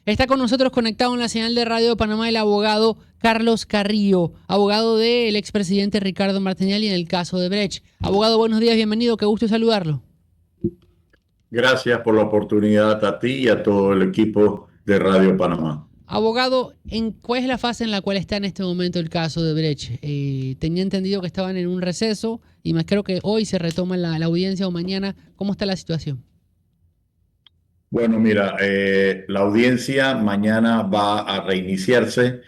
Está con nosotros conectado en la señal de Radio de Panamá el abogado Carlos Carrillo, abogado del expresidente Ricardo Martinelli en el caso de Brecht. Abogado, buenos días, bienvenido, qué gusto saludarlo. Gracias por la oportunidad a ti y a todo el equipo de Radio Panamá. Abogado, ¿cuál es la fase en la cual está en este momento el caso de Brecht? Tenía entendido que estaban en un receso y más creo que hoy se retoma la audiencia o mañana. ¿Cómo está la situación? Bueno, mira, la audiencia mañana va a reiniciarse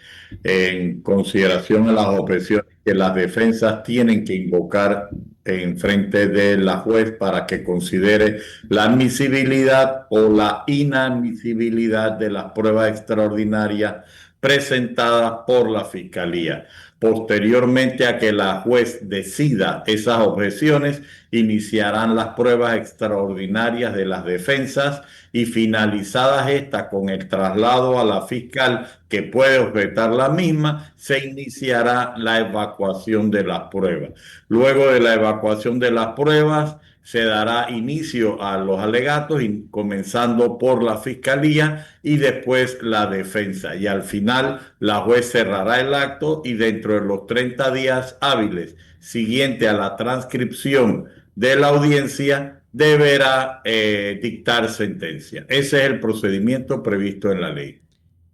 en consideración a las objeciones que las defensas tienen que invocar en frente de la juez para que considere la admisibilidad o la inadmisibilidad de las pruebas extraordinarias presentadas por la Fiscalía. Posteriormente a que la juez decida esas objeciones, iniciarán las pruebas extraordinarias de las defensas y finalizadas estas con el traslado a la fiscal que puede objetar la misma, se iniciará la evacuación de las pruebas. Luego de la evacuación de las pruebas, se dará inicio a los alegatos, comenzando por la fiscalía y después la defensa. Y al final, la juez cerrará el acto y dentro de los 30 días hábiles siguiente a la transcripción de la audiencia, deberá dictar sentencia. Ese es el procedimiento previsto en la ley.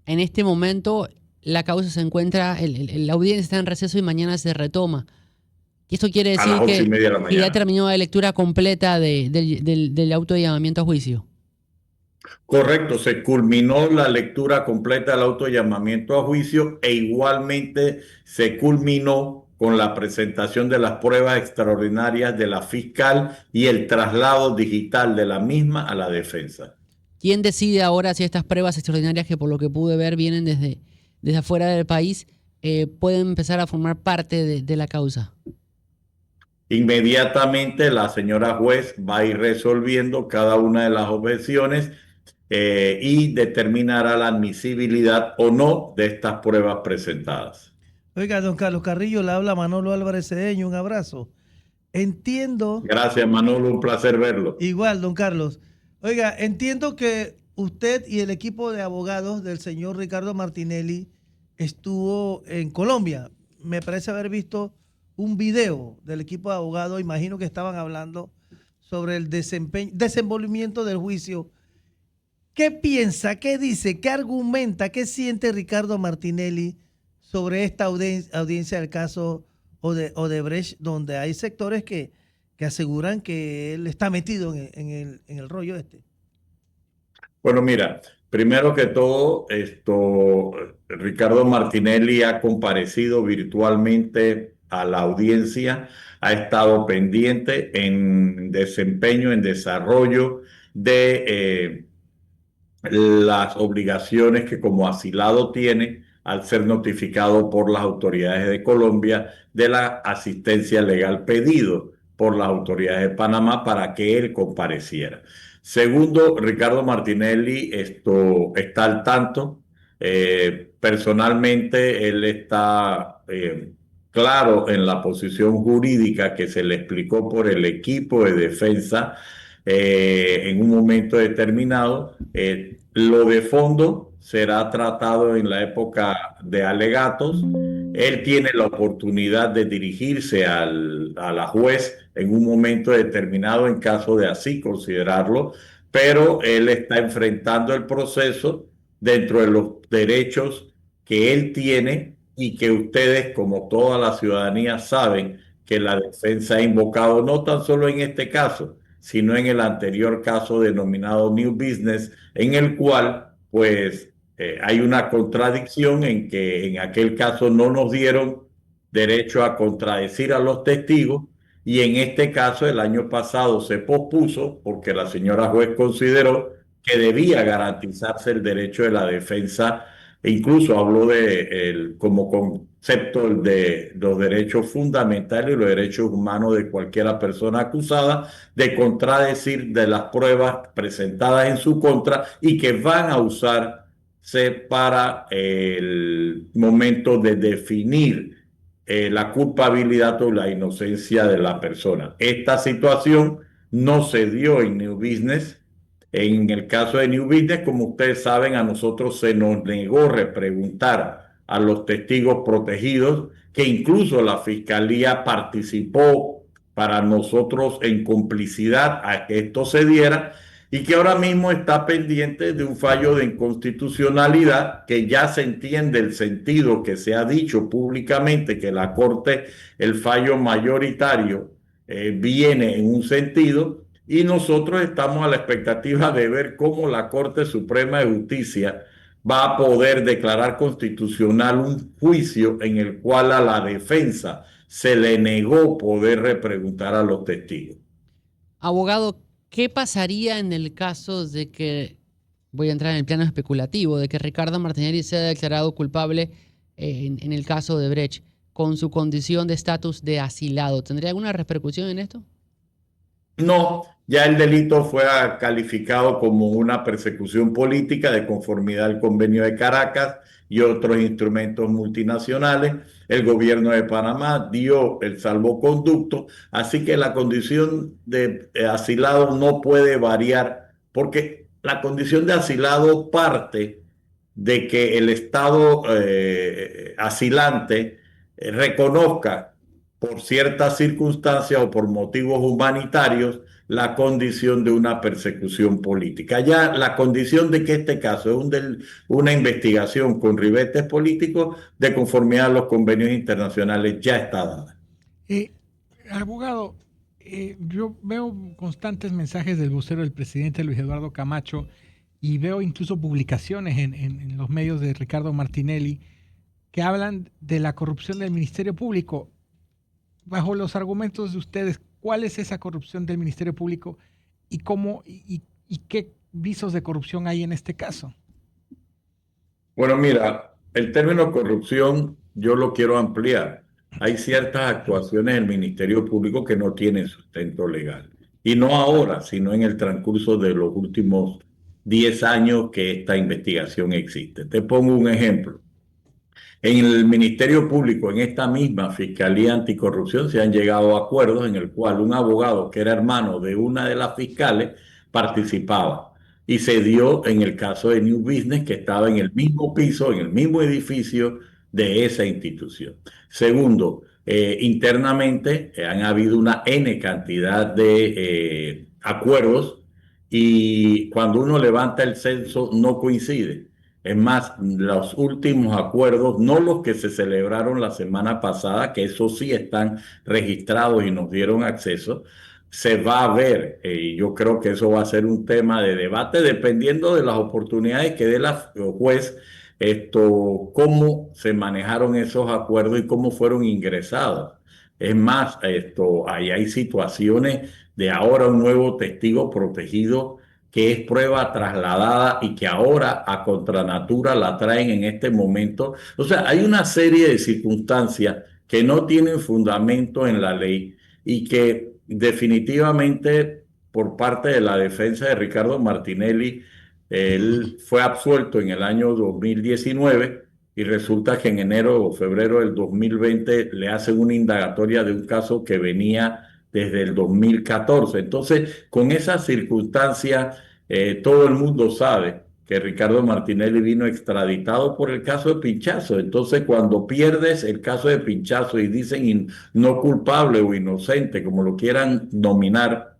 En este momento la causa se encuentra, la audiencia está en receso y mañana se retoma. Y esto quiere A decir las 8:30 de la que ya mañana. terminó la lectura completa del auto de llamamiento a juicio. Correcto, se culminó la lectura completa del autollamamiento a juicio e igualmente se culminó con la presentación de las pruebas extraordinarias de la fiscal y el traslado digital de la misma a la defensa. ¿Quién decide ahora si estas pruebas extraordinarias, que por lo que pude ver vienen desde afuera del país, pueden empezar a formar parte de la causa? Inmediatamente la señora juez va a ir resolviendo cada una de las objeciones y determinará la admisibilidad o no de estas pruebas presentadas. Oiga, don Carlos Carrillo, le habla Manolo Álvarez Cedeño, un abrazo. Entiendo, Gracias, Manolo, un placer verlo. igual, don Carlos. Oiga, entiendo que usted y el equipo de abogados del señor Ricardo Martinelli estuvo en Colombia. Me parece haber visto un video del equipo de abogados, imagino que estaban hablando sobre el desenvolvimiento del juicio. ¿Qué piensa, qué dice, qué argumenta, qué siente Ricardo Martinelli sobre esta audiencia del caso Odebrecht, donde hay sectores que aseguran que él está metido en el rollo este? Bueno, mira, primero que todo, Ricardo Martinelli ha comparecido virtualmente a la audiencia, ha estado pendiente en desempeño, en desarrollo de las obligaciones que como asilado tiene al ser notificado por las autoridades de Colombia de la asistencia legal pedido por las autoridades de Panamá para que él compareciera. Segundo, Ricardo Martinelli está al tanto. Personalmente, él está claro en la posición jurídica que se le explicó por el equipo de defensa en un momento determinado. Lo de fondo será tratado en la época de alegatos. Él tiene la oportunidad de dirigirse a la juez en un momento determinado en caso de así considerarlo, pero él está enfrentando el proceso dentro de los derechos que él tiene y que ustedes, como toda la ciudadanía, saben que la defensa ha invocado no tan solo en este caso, sino en el anterior caso denominado New Business, en el cual pues hay una contradicción en que en aquel caso no nos dieron derecho a contradecir a los testigos y en este caso el año pasado se pospuso porque la señora juez consideró que debía garantizarse el derecho de la defensa e incluso habló como concepto de los derechos fundamentales y los derechos humanos de cualquier persona acusada de contradecir de las pruebas presentadas en su contra y que van a usarse para el momento de definir la culpabilidad o la inocencia de la persona. Esta situación no se dio en New Business. En el caso de New Business, como ustedes saben, a nosotros se nos negó repreguntar a los testigos protegidos, que incluso la Fiscalía participó para nosotros en complicidad a que esto se diera, y que ahora mismo está pendiente de un fallo de inconstitucionalidad, que ya se entiende el sentido que se ha dicho públicamente, que la Corte, el fallo mayoritario, viene en un sentido, y nosotros estamos a la expectativa de ver cómo la Corte Suprema de Justicia va a poder declarar constitucional un juicio en el cual a la defensa se le negó poder repreguntar a los testigos. Abogado, ¿qué pasaría en el caso de que, voy a entrar en el plano especulativo, de que Ricardo Martinelli sea declarado culpable en el caso de Brecht con su condición de estatus de asilado? ¿Tendría alguna repercusión en esto? No, ya el delito fue calificado como una persecución política de conformidad al Convenio de Caracas y otros instrumentos multinacionales. El gobierno de Panamá dio el salvoconducto, así que la condición de asilado no puede variar, porque la condición de asilado parte de que el Estado asilante reconozca por ciertas circunstancias o por motivos humanitarios la condición de una persecución política. Ya la condición de que este caso es una investigación con ribetes políticos de conformidad a los convenios internacionales ya está dada. Abogado, yo veo constantes mensajes del vocero del presidente Luis Eduardo Camacho y veo incluso publicaciones en los medios de Ricardo Martinelli que hablan de la corrupción del Ministerio Público. Bajo los argumentos de ustedes, ¿cuál es esa corrupción del Ministerio Público y cómo y qué visos de corrupción hay en este caso? Bueno, mira, el término corrupción yo lo quiero ampliar. Hay ciertas actuaciones del Ministerio Público que no tienen sustento legal. Y no ahora, sino en el transcurso de los últimos 10 años que esta investigación existe. Te pongo un ejemplo. En el Ministerio Público, en esta misma Fiscalía Anticorrupción, se han llegado a acuerdos en el cual un abogado que era hermano de una de las fiscales participaba. Y se dio en el caso de New Business, que estaba en el mismo piso, en el mismo edificio de esa institución. Segundo, internamente han habido una N cantidad de acuerdos, y cuando uno levanta el censo no coincide. Es más, los últimos acuerdos, no los que se celebraron la semana pasada, que esos sí están registrados y nos dieron acceso, se va a ver, y yo creo que eso va a ser un tema de debate dependiendo de las oportunidades que dé la juez, cómo se manejaron esos acuerdos y cómo fueron ingresados. Es más, ahí hay situaciones de ahora un nuevo testigo protegido que es prueba trasladada y que ahora a contranatura la traen en este momento. O sea, hay una serie de circunstancias que no tienen fundamento en la ley y que definitivamente por parte de la defensa de Ricardo Martinelli, él fue absuelto en el año 2019 y resulta que en enero o febrero del 2020 le hacen una indagatoria de un caso que venía desde el 2014. Entonces, con esas circunstancias, todo el mundo sabe que Ricardo Martinelli vino extraditado por el caso de Pinchazo. Entonces, cuando pierdes el caso de Pinchazo y dicen no culpable o inocente, como lo quieran nominar,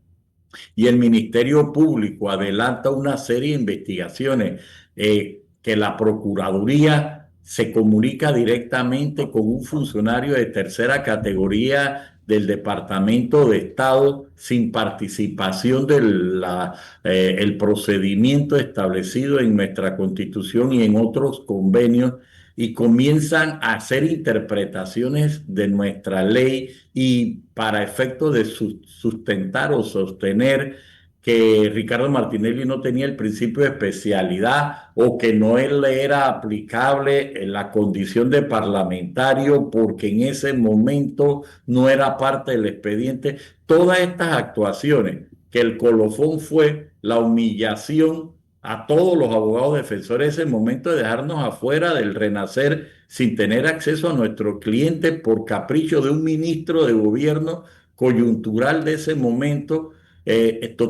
y el Ministerio Público adelanta una serie de investigaciones, que la Procuraduría se comunica directamente con un funcionario de tercera categoría del Departamento de Estado sin participación del procedimiento establecido en nuestra Constitución y en otros convenios, y comienzan a hacer interpretaciones de nuestra ley y para efecto de sustentar o sostener que Ricardo Martinelli no tenía el principio de especialidad o que no le era aplicable en la condición de parlamentario porque en ese momento no era parte del expediente. Todas estas actuaciones, que el colofón fue la humillación a todos los abogados defensores ese momento de dejarnos afuera del renacer sin tener acceso a nuestro cliente por capricho de un ministro de gobierno coyuntural de ese momento.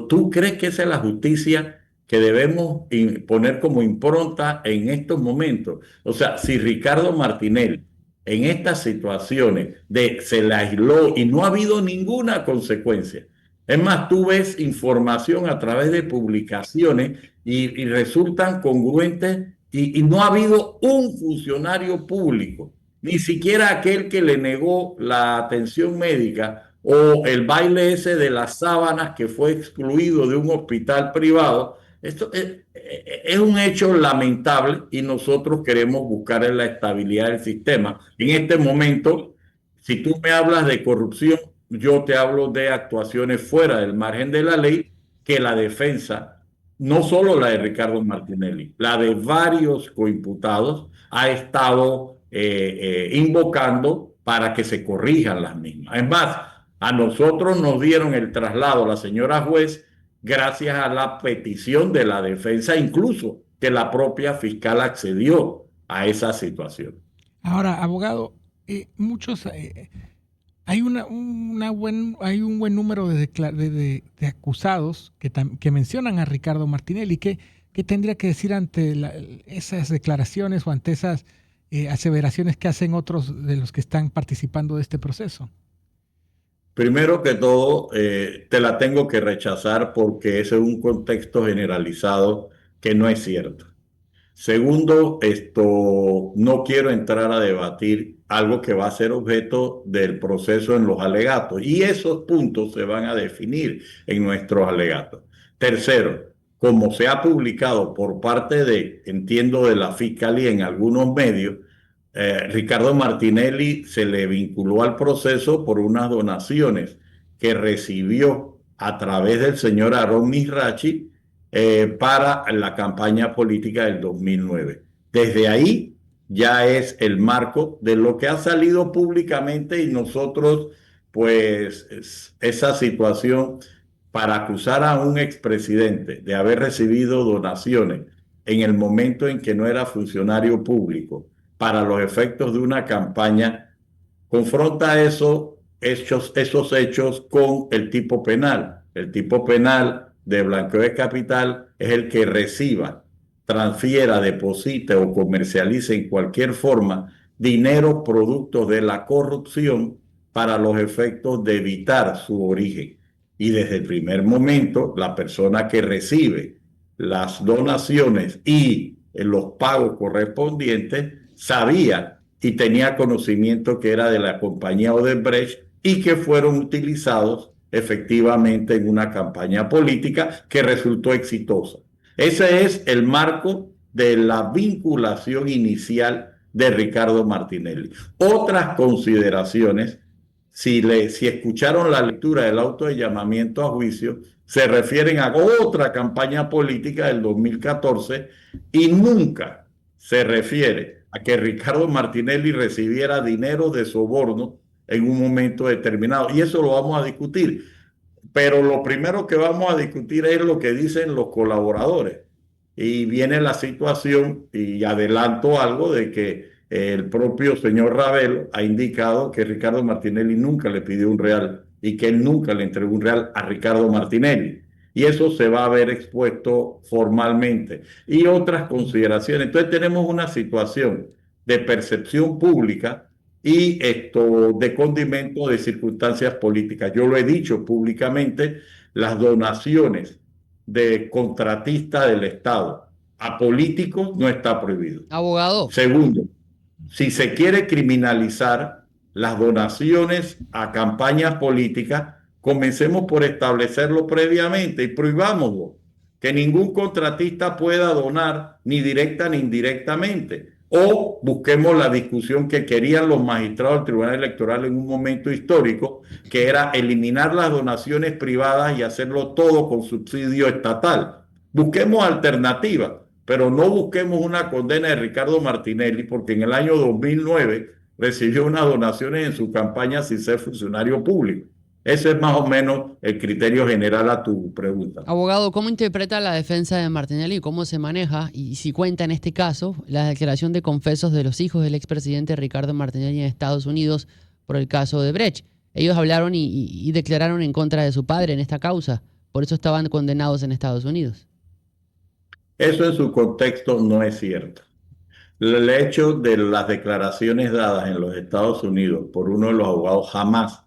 ¿Tú crees que esa es la justicia que debemos poner como impronta en estos momentos. O sea, si Ricardo Martinelli en estas situaciones se le aisló y no ha habido ninguna consecuencia. Es más, tú ves información a través de publicaciones y resultan congruentes y no ha habido un funcionario público, ni siquiera aquel que le negó la atención médica o el baile ese de las sábanas que fue excluido de un hospital privado. Esto es un hecho lamentable y nosotros queremos buscar la estabilidad del sistema. En este momento, si tú me hablas de corrupción, yo te hablo de actuaciones fuera del margen de la ley que la defensa, no solo la de Ricardo Martinelli, la de varios coimputados, ha estado invocando para que se corrijan las mismas. Es más, a nosotros nos dieron el traslado, la señora juez, gracias a la petición de la defensa, incluso que la propia fiscal accedió a esa situación. Ahora, abogado, hay hay un buen número de acusados que mencionan a Ricardo Martinelli. ¿Qué tendría que decir ante esas declaraciones o ante esas aseveraciones que hacen otros de los que están participando de este proceso? Primero que todo, te la tengo que rechazar porque ese es un contexto generalizado que no es cierto. Segundo, no quiero entrar a debatir algo que va a ser objeto del proceso en los alegatos y esos puntos se van a definir en nuestros alegatos. Tercero, como se ha publicado por parte entiendo, de la Fiscalía en algunos medios, Ricardo Martinelli se le vinculó al proceso por unas donaciones que recibió a través del señor Aarón Mizrachi para la campaña política del 2009. Desde ahí ya es el marco de lo que ha salido públicamente y nosotros, pues, esa situación para acusar a un expresidente de haber recibido donaciones en el momento en que no era funcionario público para los efectos de una campaña, confronta esos hechos con el tipo penal. El tipo penal de blanqueo de capital es el que reciba, transfiera, deposite o comercialice en cualquier forma dinero producto de la corrupción para los efectos de evitar su origen. Y desde el primer momento, la persona que recibe las donaciones y los pagos correspondientes sabía y tenía conocimiento que era de la compañía Odebrecht y que fueron utilizados efectivamente en una campaña política que resultó exitosa. Ese es el marco de la vinculación inicial de Ricardo Martinelli. Otras consideraciones, si escucharon la lectura del auto de llamamiento a juicio, se refieren a otra campaña política del 2014 y nunca se refiere a que Ricardo Martinelli recibiera dinero de soborno en un momento determinado. Y eso lo vamos a discutir. Pero lo primero que vamos a discutir es lo que dicen los colaboradores. Y viene la situación, y adelanto algo, de que el propio señor Ravelo ha indicado que Ricardo Martinelli nunca le pidió un real y que él nunca le entregó un real a Ricardo Martinelli. Y eso se va a ver expuesto formalmente. Y otras consideraciones. Entonces tenemos una situación de percepción pública y de condimento de circunstancias políticas. Yo lo he dicho públicamente, las donaciones de contratista del Estado a políticos no está prohibido. Abogado. Segundo, si se quiere criminalizar las donaciones a campañas políticas, comencemos por establecerlo previamente y prohibámoslo. Que ningún contratista pueda donar ni directa ni indirectamente. O busquemos la discusión que querían los magistrados del Tribunal Electoral en un momento histórico, que era eliminar las donaciones privadas y hacerlo todo con subsidio estatal. Busquemos alternativas, pero no busquemos una condena de Ricardo Martinelli, porque en el año 2009 recibió unas donaciones en su campaña sin ser funcionario público. Ese es más o menos el criterio general a tu pregunta. Abogado, ¿cómo interpreta la defensa de Martinelli? ¿Cómo se maneja? Y si cuenta en este caso la declaración de confesos de los hijos del expresidente Ricardo Martinelli en Estados Unidos por el caso de Brecht. Ellos hablaron y declararon en contra de su padre en esta causa. Por eso estaban condenados en Estados Unidos. Eso en su contexto no es cierto. El hecho de las declaraciones dadas en los Estados Unidos por uno de los abogados jamás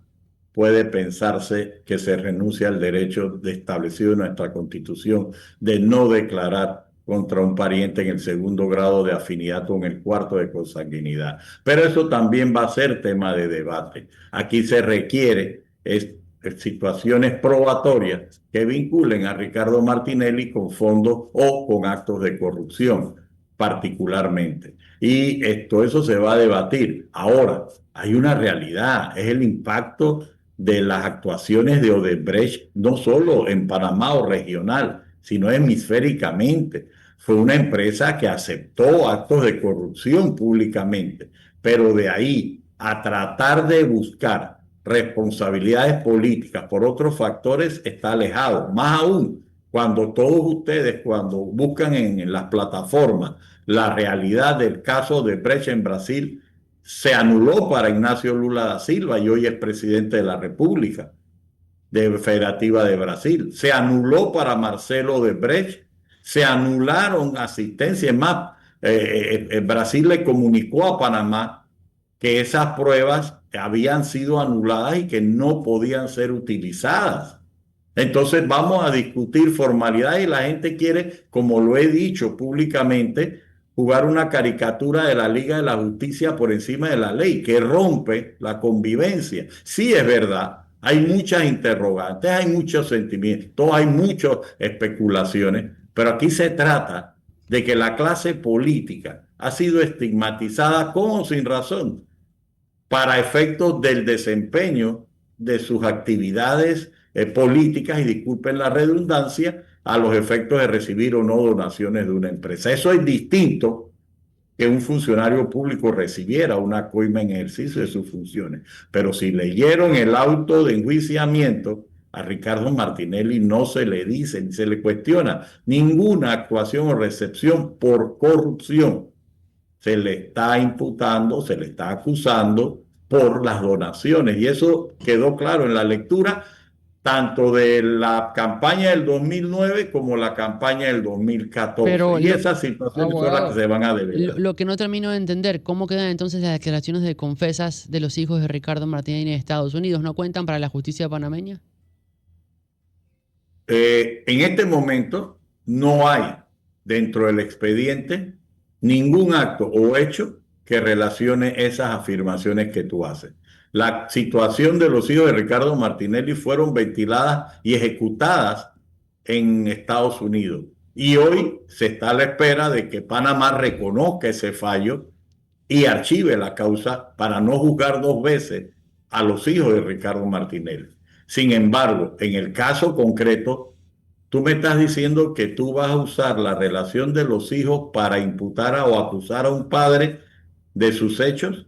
puede pensarse que se renuncia al derecho establecido en nuestra Constitución de no declarar contra un pariente en el segundo grado de afinidad o en el cuarto de consanguinidad. Pero eso también va a ser tema de debate. Aquí se requiere situaciones probatorias que vinculen a Ricardo Martinelli con fondos o con actos de corrupción particularmente. Y todo eso se va a debatir. Ahora, hay una realidad, es el impacto de las actuaciones de Odebrecht, no solo en Panamá o regional, sino hemisféricamente. Fue una empresa que aceptó actos de corrupción públicamente, pero de ahí a tratar de buscar responsabilidades políticas por otros factores está alejado. Más aún, cuando todos ustedes, cuando buscan en las plataformas la realidad del caso de Brecht en Brasil, se anuló para Ignacio Lula da Silva y hoy es presidente de la República Federativa de Brasil. Se anuló para Marcelo Odebrecht, se anularon asistencias. Más, Brasil le comunicó a Panamá que esas pruebas habían sido anuladas y que no podían ser utilizadas. Entonces vamos a discutir formalidades y la gente quiere, como lo he dicho públicamente, jugar una caricatura de la Liga de la Justicia por encima de la ley, que rompe la convivencia. Sí es verdad, hay muchas interrogantes, hay muchos sentimientos, hay muchas especulaciones, pero aquí se trata de que la clase política ha sido estigmatizada con o sin razón para efectos del desempeño de sus actividades políticas, y disculpen la redundancia, a los efectos de recibir o no donaciones de una empresa. Eso es distinto que un funcionario público recibiera una coima en ejercicio de sus funciones. Pero si leyeron el auto de enjuiciamiento, a Ricardo Martinelli no se le dice ni se le cuestiona ninguna actuación o recepción por corrupción. Se le está imputando, se le está acusando por las donaciones. Y eso quedó claro en la lectura tanto de la campaña del 2009 como la campaña del 2014. Pero Y esas situaciones son las que se van a develar. lo que no termino de entender, ¿cómo quedan entonces las declaraciones de confesas de los hijos de Ricardo Martinelli en Estados Unidos? ¿No cuentan para la justicia panameña? En este momento no hay dentro del expediente ningún acto o hecho que relacione esas afirmaciones que tú haces. La situación de los hijos de Ricardo Martinelli fueron ventiladas y ejecutadas en Estados Unidos. Y hoy se está a la espera de que Panamá reconozca ese fallo y archive la causa para no juzgar dos veces a los hijos de Ricardo Martinelli. Sin embargo, en el caso concreto, tú me estás diciendo que tú vas a usar la relación de los hijos para imputar o acusar a un padre de sus hechos.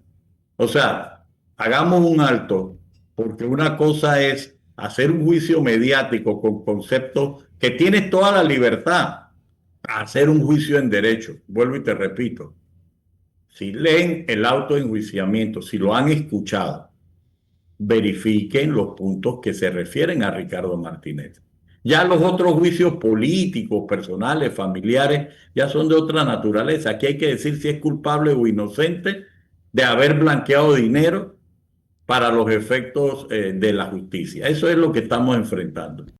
O sea, hagamos un alto, porque una cosa es hacer un juicio mediático con conceptos que tienes toda la libertad, a hacer un juicio en derecho. Vuelvo y te repito, si leen el auto de enjuiciamiento, si lo han escuchado, verifiquen los puntos que se refieren a Ricardo Martínez. Ya los otros juicios políticos, personales, familiares, ya son de otra naturaleza. Aquí hay que decir si es culpable o inocente de haber blanqueado dinero para los efectos de la justicia. Eso es lo que estamos enfrentando.